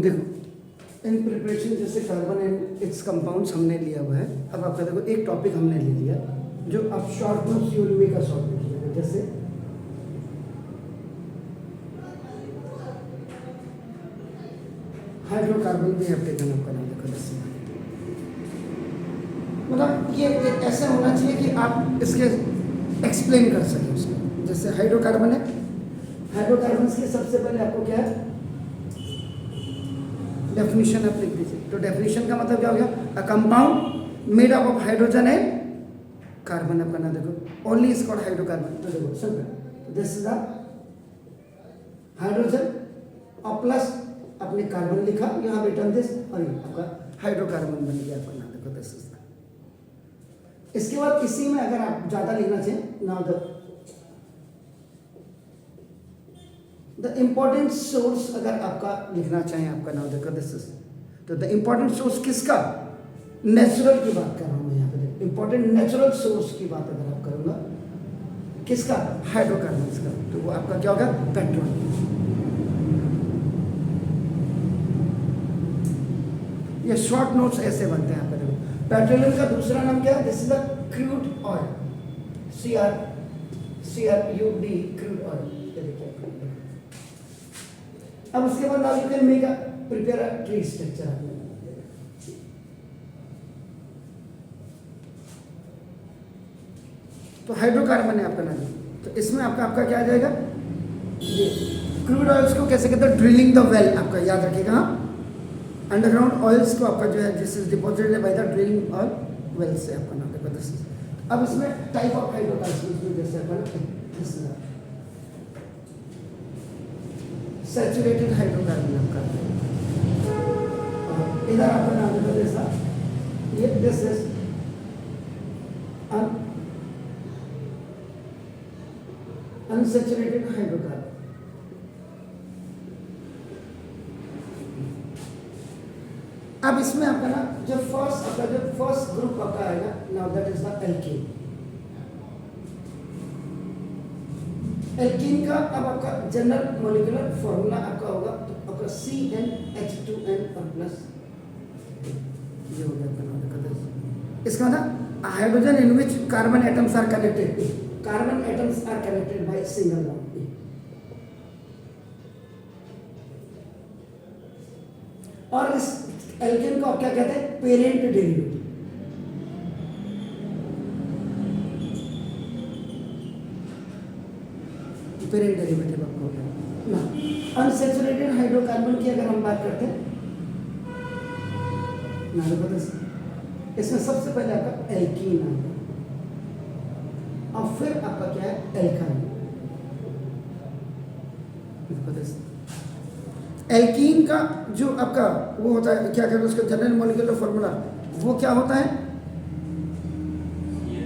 देखो in preparation जैसे carbon and it's compounds हमने लिया हुआ है। अब आपका देखो एक टॉपिक हमने ले लिया जो अब शॉर्ट नोट्स यूरिया का शॉर्ट नोट्स है, जैसे हाइड्रोकार्बन भी है टेकन आपका नाम देखो जैसे मतलब ये ऐसा होना चाहिए कि आप इसके एक्सप्लेन कर सकें उसको। जैसे हाइड्रोकार्बन है, हाइड्रोकार्बन के सबसे पहले आपको क्या है डेफिनेशन आप लिख दीजिए। तो डेफिनेशन का मतलब क्या हो गया, a compound made up of hydrogen and carbon आपका ना देखो ओनली इज कॉल्ड हाइड्रोकार्बन। तो देखो simple this is the hydrogen और प्लस अपने कार्बन लिखा यहाँ रिटर्न दिस और ये आपका हाइड्रोकार्बन बन गया आपका ना देखो दिस इज द। इसके बाद इसी में अगर आप ज्यादा लिखना चाहिए नाउ द इम्पोर्टेंट सोर्स अगर आपका लिखना चाहें आपका नाम देखो दिस इज। तो द इम्पोर्टेंट सोर्स किसका, नेचुरल की बात कर रहा हूं मैं यहाँ पे। इम्पोर्टेंट नेचुरल सोर्स की बात अगर आप करूंगा किसका, हाइड्रोकार्बन्स का, तो वो आपका क्या होगा पेट्रोल। ये शॉर्ट नोट्स ऐसे बनते हैं आपका देखो। पेट्रोलियम का दूसरा नाम क्या है, this is the crude oil, CRUD crude oil. अब उसके बाद now you can make a prepare a tree structure आपने। तो हाइड्रोकार्बन है आपका नाम, तो इसमें आपका क्या आ जाएगा, ये क्रूड ऑयल्स को कैसे कहते हैं, ड्रिलिंग द वेल आपका याद रखिएगा। अंडरग्राउंड ऑयल्स को आपका जो है this is deposited by the drilling oil well से आपका नाम देखो दिस इज। अब इसमें टाइप ऑफ हाइड्रोकार्बन जैसे आपका सैचुरेटेड हाइड्रोकार्बन आपका, इधर आपका नाम देखो जैसा ये दिस इज अनसैचुरेटेड हाइड्रोकार्बन। अब इसमें आपका ना जो फर्स्ट ग्रुप आपका आएगा now that is the alkene. Alkene का अब आपका जनरल मॉलिक्यूलर फॉर्मूला आपका होगा तो आपका CnH2n और प्लस ये हो गया आपका नाम देखो। इसका मतलब hydrogen in which carbon atoms are connected, carbon atoms are connected by single bond. और इस एल्केन को आप क्या कहते हैं, पेरेंट डेरिवेटिव। पेरेंट डेरिवेटिव आपको हो गया ना। अनसैचुरेटेड हाइड्रोकार्बन की अगर हम बात करते हैं ना देखो इसमें सबसे पहले आपका एल्कीन आएगा और फिर आपका क्या है एल्काइन। एल्कीन का जो आपका वो होता है क्या कहते हैं उसका जनरल मॉलिक्यूलर फॉर्मूला, वो क्या होता है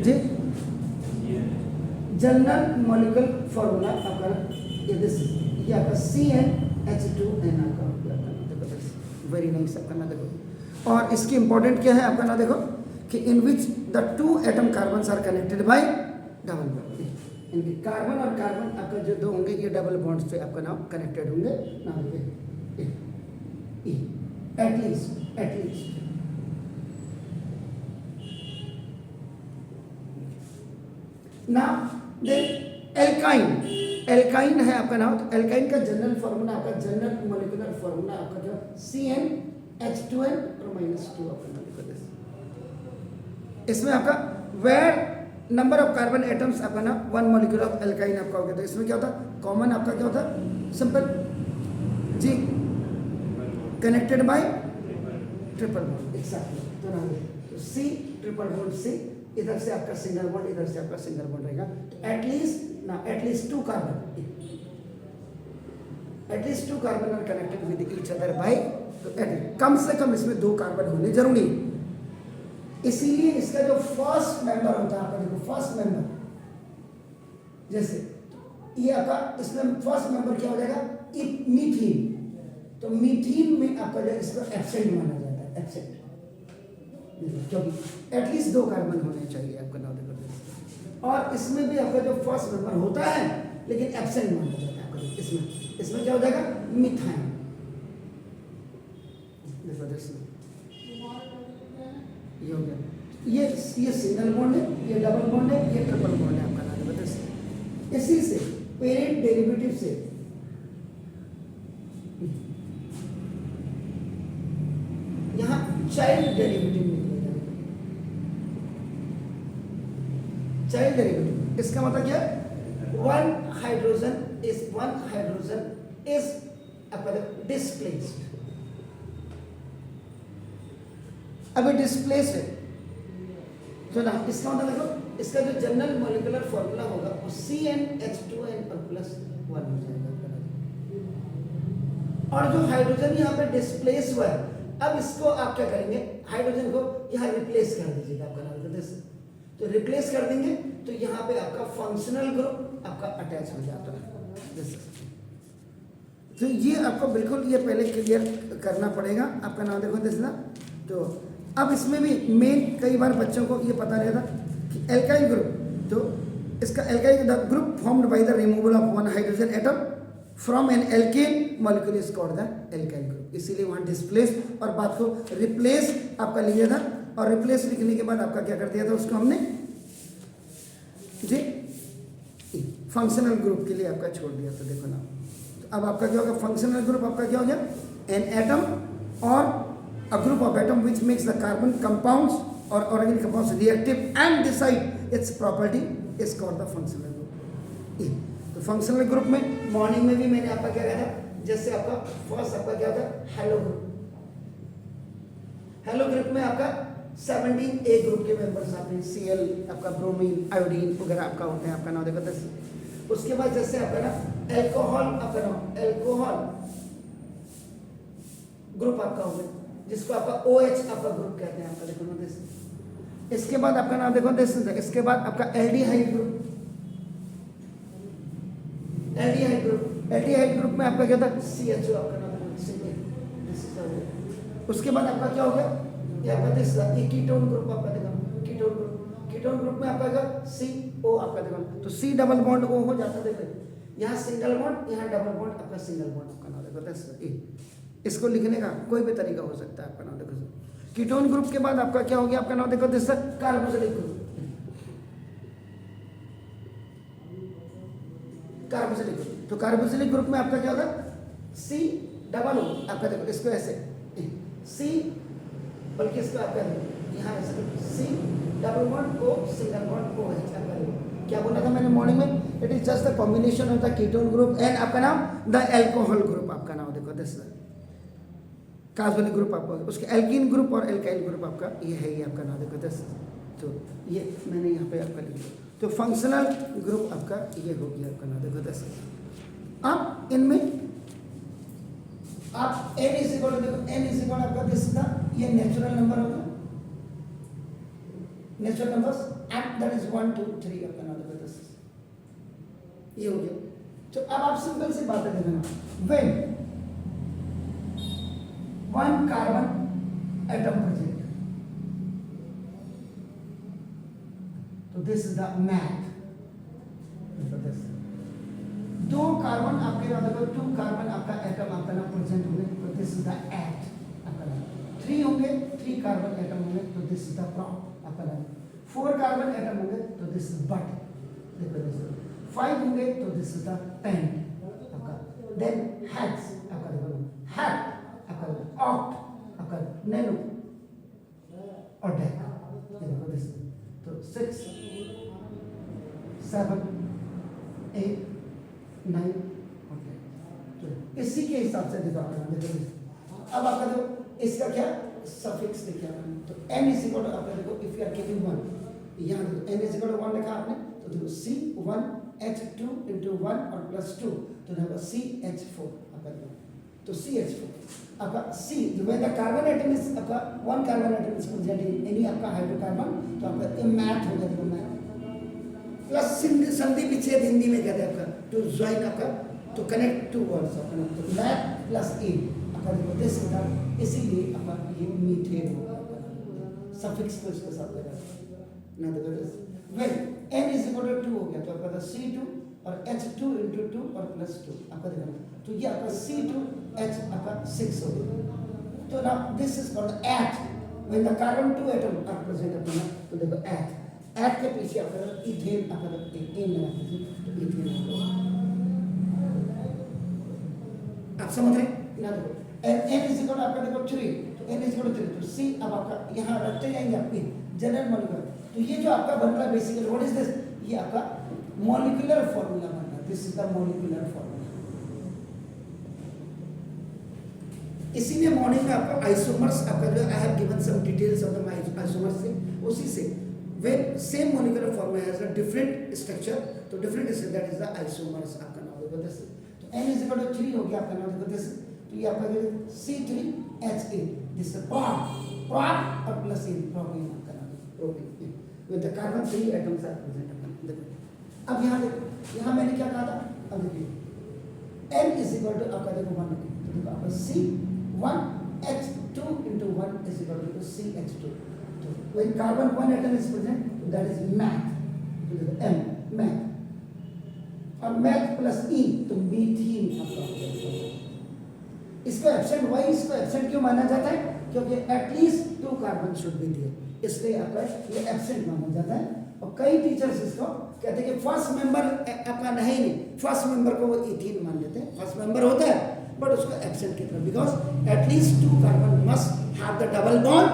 जी, जनरल मॉलिक्यूलर फॉर्मूला आपका ये आपका CnH2n आपका वेरी नाइस आपका ना देखो। और इसकी इंपॉर्टेंट क्या है आपका ना देखो कि in which the two atom carbon are connected by double bond. इनके कार्बन और कार्बन आपका जो दो होंगे ये डबल बॉन्ड से आपका नाम कनेक्टेड होंगे ना एटलीस्ट नाउ देन एल्काइन है आपका नाम। तो एल्काइन का जनरल फॉर्मूला आपका जनरल मॉलिक्यूलर फॉर्मूला आपका जो CnH2n और -2 आपका नाम। इसमें आपका where number of carbon atoms आपका ना वन मॉलिक्यूल ऑफ एल्काइन आपका हो गया। तो इसमें क्या होता है कॉमन आपका क्या होता है सिंपल जी connected by triple bond exactly. तो ना तो C ट्रिपल बॉन्ड C, इधर से आपका सिंगल बॉन्ड, इधर से आपका सिंगल बॉन्ड रहेगा। तो at least two carbon are connected with each other by, तो कम से कम इसमें 2 कार्बन होने जरूरी। इसीलिए इसका जो फर्स्ट मेंबर होता है आपका देखो फर्स्ट मेंबर जैसे ये आपका इसमें फर्स्ट मेंबर क्या हो जाएगा मीथीन। तो मीथीन में आपका जो इसको एब्सेंट माना जाता है, एब्सेंट, क्योंकि एटलीस्ट 2 कार्बन होने चाहिए आपका नाम देखो। और इसमें भी आपका जो फर्स्ट मेंबर होता है लेकिन एब्सेंट माना जाता है आपका इसमें क्या हो जाएगा मिथाइन। देखो दिस ये हो गया, ये सिंगल बॉन्ड है, ये डबल बॉन्ड है, ये ट्रिपल बॉन्ड है आपका नाम देखो दिस। इसी से पेरेंट डेरिवेटिव से यहाँ चाइल्ड डेरिवेटिव निकलेगा। चाइल्ड डेरिवेटिव इसका मतलब क्या है, वन हाइड्रोजन इज डिस्प्लेस्ड। अभी डिस्प्लेस है तो ना इसका मतलब देखो, इसका जो जनरल मॉलिक्यूलर फॉर्मूला होगा वो CnH2n और +1 हो जाएगा। और जो हाइड्रोजन यहाँ पे डिस्प्लेस हुआ है, अब इसको आप क्या करेंगे, हाइड्रोजन को यहाँ रिप्लेस कर दीजिएगा आपका नाम जैसे, तो रिप्लेस कर देंगे तो यहाँ पे आपका फंक्शनल ग्रुप आपका अटैच हो जाता है। तो ये आपको बिल्कुल ये पहले क्लियर करना पड़ेगा। आपका नाम देखो दिस ना, तो अब इसमें भी मेन कई बार बच्चों को ये पता रहता कि एल्काइल ग्रुप, तो इसका alkyl group formed by the removal of one hydrogen atom from an alkane molecule is called the alkyl group. इसीलिए वहाँ डिस्प्लेस और बात को रिप्लेस आपका लिया था, और रिप्लेस लिखने के बाद आपका क्या कर दिया था, उसको हमने जी फंक्शनल ग्रुप के लिए आपका छोड़ दिया था। देखो ना, तो अब आपका क्या होगा, फंक्शनल ग्रुप आपका क्या हो गया, एन एटम और a group of atom which makes the carbon compounds or organic compounds reactive and decide its property is called the functional group। तो फंक्शनल ग्रुप में मॉर्निंग में भी मैंने आपका क्या कहा था, जैसे आपका फर्स्ट आपका क्या होता है हेलो ग्रुप। हेलो ग्रुप में आपका 17 ए ग्रुप के मेंबर्स आते हैं, Cl आपका ब्रोमीन आयोडीन वगैरह आपका होते हैं। आपका नाम देखो 10। उसके बाद जैसे आपका ना एल्कोहल, आपका नाम एल्कोहल ग्रुप आपका हो गया, जिसको आपका OH आपका ग्रुप कहते हैं। आपका देखो ना दिस। इसके बाद आपका नाम देखो दिस। इसके बाद आपका एल्डिहाइड ग्रुप, एल्डिहाइड ग्रुप में आपका क्या था, CHO आपका नाम देखो। उसके बाद आपका क्या हो गया, ये आपका दिस कीटोन ग्रुप आपका देखो, कीटोन ग्रुप में आपका क्या CO आपका देखो, तो C डबल बॉन्ड O हो जाता है। देखो यहाँ सिंगल बॉन्ड, यहाँ डबल बॉन्ड, आपका सिंगल बॉन्ड आपका नाम देखो दिस। इसको लिखने का कोई भी तरीका हो सकता है। आपका नाम देखो कीटोन ग्रुप के बाद आपका क्या हो गया, आपका नाम देखो this carboxylic group. Carboxylic group, तो कार्बोक्सिलिक ग्रुप में आपका क्या होगा, C डबल O आपका देखो, इसको ऐसे C, बल्कि इसको आपका यहाँ ऐसे C double bond O single bond OH आपका देखो। क्या बोला था मैंने मॉर्निंग में, it is just the combination of the ketone group and आपका नाम द एल्कोहल ग्रुप। आपका नाम देखो दिस कार्बोनिक ग्रुप आपका, उसके एल्कीन ग्रुप और एल्काइल ग्रुप आपका ये है, ये आपका नाम देखो दिस। तो ये मैंने यहाँ पे आपका लिख दिया, तो फंक्शनल ग्रुप आपका ये हो गया। आपका नाम देखो दिस। अब इनमें आप n इज इक्वल देखो, n इज इक्वल आपका दिस था, ये नेचुरल नंबर होगा, natural numbers and that is 1 2 3 आपका नाम देखो दिस, ये हो गया। तो अब आप सिंपल सी बातें देखना, when one carbon atom present, तो दिस इज द मैथ। दो कार्बन आपके नाम देखो, 2 कार्बन आपका एटम आपका नाम प्रेजेंट होंगे, तो दिस इज द एट आपका नाम। 3 होंगे, 3 कार्बन एटम होंगे, तो दिस इज द प्रॉप आपका नाम। 4 कार्बन एटम होंगे, तो दिस इज बट देखो दिस। 5 होंगे, तो दिस इज द पेंट आपका। देन हेड्स आपका देखो, हेड आपका ऑक्ट आपका नैनो और डेक ये देखो दिस। तो 6 7 8 9 और 10, तो इसी के हिसाब से देखो आपका देखो। अब आपका देखो इसका क्या सफिक्स देखिए आपने, तो n इज इक्वल टू आपका देखो, इफ यू आर कीपिंग 1 यहाँ देखो n इज इक्वल टू 1 लिखा आपने, तो देखो C1H2 into 1 और +2, तो देखो CH4 आपका देखो, तो CH4 आपका C when the carbon atom is आपका 1 carbon atom is present in any आपका हाइड्रोकार्बन, तो आपका ये मैथ हो जाएगा, मैथ प्लस संधि विच्छेद हिंदी में कहते हैं आपका, टू ज्वाइन आपका, तो कनेक्ट टू वर्ड्स आपका, तो मैथ प्लस ए आपका देखो दिस होता है, इसीलिए आपका ये मीथेन होगा सफिक्स को इसके साथ लगा ना देखो this. When n is equal to 2 हो गया, तो आपका C2 और H2 into 2 और +2 आपका देखो, तो ये आपका C2H आपका 6 हो गया। तो ना this is called at when the carbon 2 atom are present अपना तो देखो एट के पीछे आपका इथेन आपका एन लगा दीजिए तो इथेन आप समझ रहे हैं ना। देखो एन इज इक्वल आपका देखो 3 तो एन इज इक्वल 3 तो सी अब आपका यहाँ रखते जाएंगे आपके जनरल मॉलिक्यूलर। तो ये जो आपका बन रहा है बेसिकली व्हाट इज दिस, ये आपका मॉलिक्यूलर फॉर्मूला बन रहा है। This is the molecular formula. इसीलिए मॉर्निंग में आपको आइसोमर्स आपका जो I have given some details of the isomers से उसी से when same molecular formula has a different structure तो different structure that is the isomers आपका नाम देखो this तो n is equal to 3 हो गया आपका नाम देखो this तो ये आपका C3H8 this is prop और plus n propane आपका नाम propane with the carbon 3 atoms are present आपका देखो। अब यहाँ देखो यहाँ मैंने क्या कहा था, अब देखिए n is equal to आपका देखो 1 तो देखो आपका C1H2 into 1 is equal to CH2 when carbon one atom is present that is math to the m math और math plus e तो मीथेन आपका हो जाएगा। इसको एब्सेंट वाई इसको एब्सेंट क्यों माना जाता है, क्योंकि at least 2 carbon should be there इसलिए आपका ये एब्सेंट माना जाता है। और कई टीचर्स इसको कहते हैं कि फर्स्ट मेंबर आपका नहीं फर्स्ट मेंबर को वो इथीन मान लेते हैं, फर्स्ट मेंबर होता है बट उसको एब्सेंट की तरफ because at least 2 carbon must have the double bond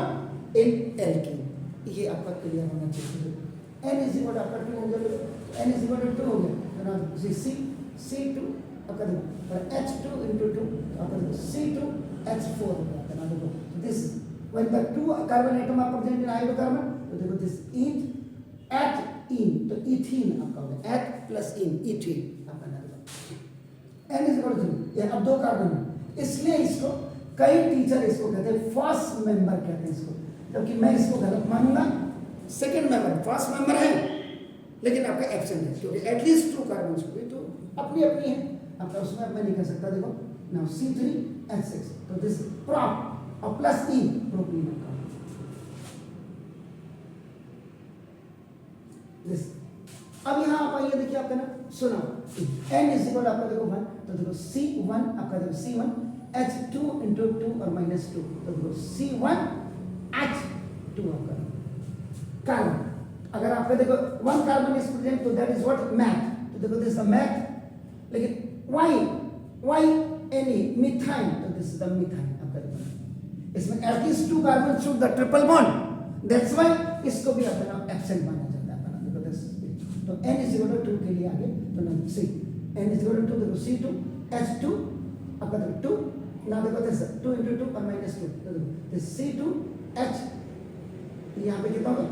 in alkene. ये आपका क्लियर होना चाहिए। n इज इक्वल आपका 2 हो गया, n इज इक्वल टू 2 हो गया तो ना C2 आपका देखो H2 into 2 आपका देखो C2H4 हो गया ना देखो this when the 2 carbon atom are present in hydrocarbon तो देखो दिस eth at ene तो ethene आपका हो गया at plus ene ethene आपका ना देखो n इज इक्वल टू 3 ये अब 2 कार्बन है इसलिए इसको कई टीचर इसको कहते हैं फर्स्ट मेंबर कहते हैं इसको, क्योंकि मैं इसको गलत मानूंगा। सेकंड मेंबर फर्स्ट मेंबर है लेकिन आपका एब्सेंट है क्योंकि एटलीस्ट 2 कार्बन हुए तो अपनी अपनी है आपका उसमें मैं नहीं कर सकता। देखो नाउ C3H6 तो दिस prop और प्लस E प्रोपीन का दिस। अब यहाँ आप आइए देखिए आपका ना सुना n इज इक्वल आपका देखो 1 तो देखो C1 आपका देखो C1 H2 into 2 और minus 2 तो देखो C1 H2 आपका कार्बन। अगर आपका देखो 1 कार्बन इज प्रेजेंट तो दैट इज व्हाट मैथ तो देखो दिस द मैथ। लेकिन why any मिथाइन तो दिस इज द मिथाइन आपका देखो इसमें at least 2 carbon should the triple bond that's why इसको भी अपना एब्सेंट माना जाता है अपना देखो दिस तो n इज इक्वल टू 2 के लिए आगे तो ना सी n इज इक्वल टू देखो C2 H2 आपका देखो 2 ना देखो दिस 2 into 2 और minus 2 तो देखो दिस C2 H यहाँ पे कितना होगा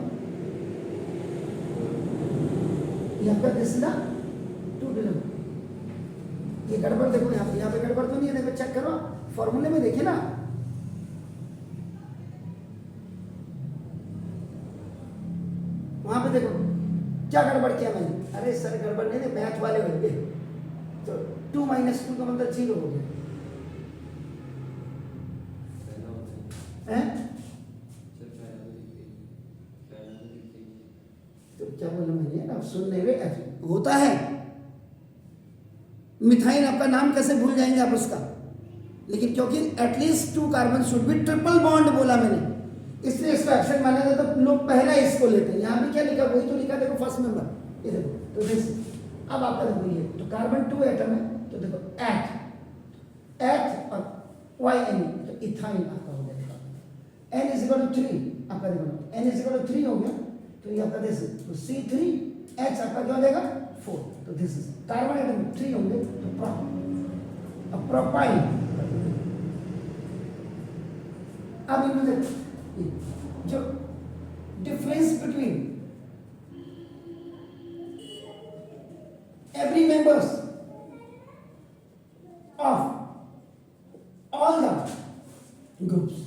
यहाँ पे दिस ना 2 डिनो ये गड़बड़ देखो यहाँ पे गड़बड़ तो नहीं है, देखो चेक करो फॉर्मूले में देखिए ना वहां पे देखो क्या गड़बड़ किया मैंने। अरे सर गड़बड़ नहीं थे मैथ वाले होंगे तो 2 minus 2 का मतलब 0 हो गया हैं तो क्या बोला मैंने आप सुन नहीं रहे होता है। मिथाइल आपका नाम कैसे भूल जाएंगे आप उसका, लेकिन क्योंकि at least 2 carbon should B triple bond बोला मैंने इसलिए इसको एब्सेंट माना जाता है। लोग पहला इसको लेते हैं। यहाँ भी क्या लिखा वही तो लिखा देखो फर्स्ट मेंबर ये देखो तो दिस अब आपका देखो ये तो कार्बन 2 एटम है तो देखो एट और YN तो इथाइन आपका हो जाएगा। n इज इक्वल टू 3 आपका देखो n इज इक्वल टू 3 हो गया तो ये आपका दिस तो C3H आपका क्या हो जाएगा 4 तो दिस इज कार्बन एटम 3 होंगे तो प्रोपाइन। अब इनमें देखो जो difference between every members of all the groups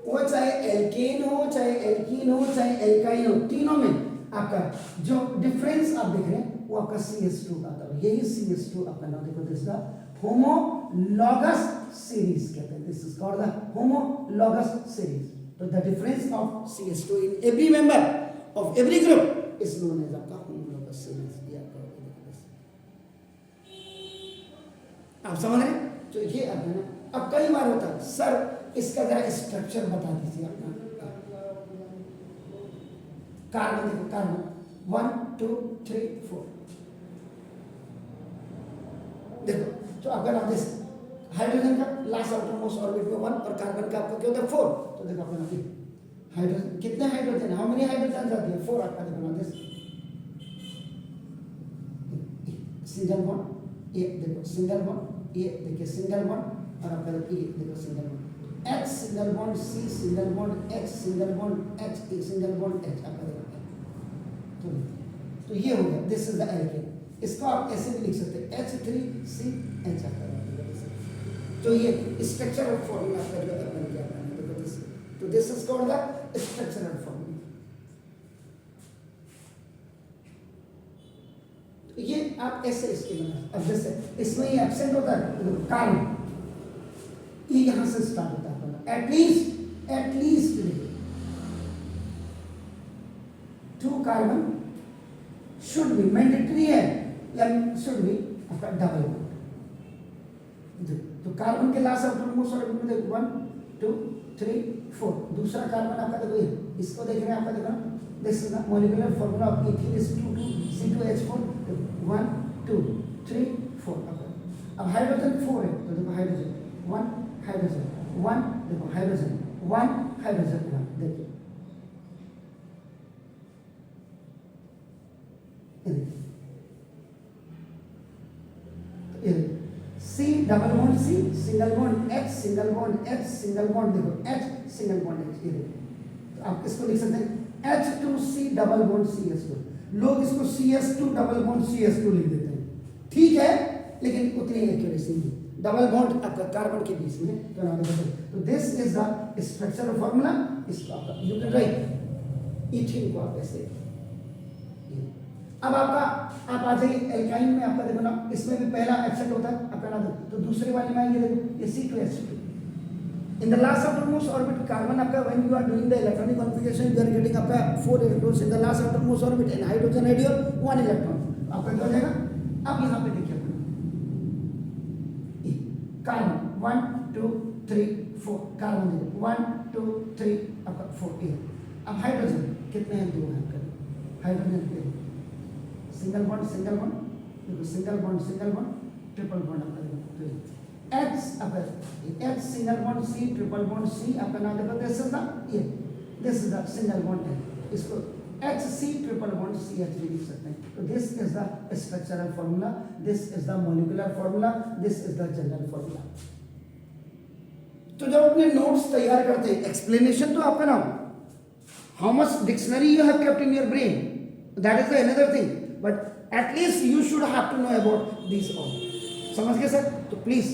वो चाहे एल्केन हो चाहे एल्कीन हो चाहे एल्काइन हो तीनों में आपका जो डिफरेंस आप देख रहे हैं वो आपका CH2 आता है। यही CH2 आपका नाम देखो दिस द होमोलॉगस सीरीज कहते हैं। This is called the homologous series. तो the difference of CH2 in every member of every group is known as आपका होमोलॉगस सीरीज। आप समझ रहे हैं तो ये आपका ना अब कई बार होता है सर इसका जरा स्ट्रक्चर बता दीजिए अपना। कार्बन देखो, कार्बन 1 2 3 4 देखो, तो अगर आप जैसे हाइड्रोजन का लास्ट आउटर मोस्ट ऑर्बिट में 1 और कार्बन का आपका क्या होता है 4, तो देखो अपना हाइड्रोजन कितने हाइड्रोजन, हाउ मेनी हाइड्रोजन आती है 4 आपका देखो ना, दिस सिंगल बॉन्ड, ये देखो सिंगल बॉन्ड, ये देखिए सिंगल बॉन्ड, और आपका ये देखो single bond, H single bond, C single bond, H single bond, H single bond, H आपका देखो। तो ये हो गया, दिस इज द एल्केन। इसको आप ऐसे भी लिख सकते हैं H3CH आपका। तो ये स्ट्रक्चरल फॉर्मूला आपका जो बन गया, देखो दिस, तो this is called the structural formula. ये आप ऐसे इसके बना, अब जैसे इसमें ये एब्सेंट होता है कार्बन, ये यहां से स्टार्ट होता है at least 2 carbon should B, mandatory है या शुड बी आपका डबल बॉन्ड। तो कार्बन के लास्ट आउटर मोस्ट ऑर्बिट में 1 2 3 4, दूसरा कार्बन आपका देखो ये, इसको देख रहे हैं आपका देखो, this is the molecular formula of ethene is 2,2,C2H4 1 2 3 4 अब हाइड्रोजन 4 है, तो देखो हाइड्रोजन 1 हाइड्रोजन 1, देखो हाइड्रोजन 1 हाइड्रोजन 1, देखिए C double bond C single bond H single bond H single bond, देखो H सिंगल बॉन्ड H, ये देखो। तो आप इसको लिख सकते हैं H2C डबल बॉन्ड CS2, लोग इसको CS2 डबल बॉन्ड CS2 लिख देते हैं, ठीक है, लेकिन उतनी एक्यूरेसी नहीं, डबल बॉन्ड आपका कार्बन के बीच में, तो this is the structural formula. इसको आप यू कैन राइट इथीन को आप ऐसे। अब आपका आप आ जाइए एल्काइन में, आपका देखो ना, इसमें भी पहला एब्सेंट होता है आपका ना, तो दूसरे वाले में ये देखो ये C2H2 in the last outermost orbit carbon आपका, when you are doing the electronic configuration you are getting आपका 4 electrons in the last outermost orbit and hydrogen had your 1 electron, आपका क्या हो जाएगा। अब यहाँ पे देखिए कार्बन 1 2 3 4 कार्बन 1 2 3 आपका 4 ए। अब हाइड्रोजन कितने हैं, 2 हैं आपका, हाइड्रोजन पे सिंगल बॉन्ड देखो सिंगल बॉन्ड ट्रिपल बॉन्ड आपका देखो, H आपका H single bond C triple bond C आपका नाम देखो, this is the single bond है, इसको HC ट्रिपल बॉन्ड CH भी लिख सकते हैं। तो this is the structural formula, this is the molecular formula, this is the general formula. तो जब अपने नोट्स तैयार करते हैं, एक्सप्लेनेशन तो आपका ना, how much dictionary you have kept in your brain, that is the another thing, but at least you should have to know about this all. समझ गए सर? तो प्लीज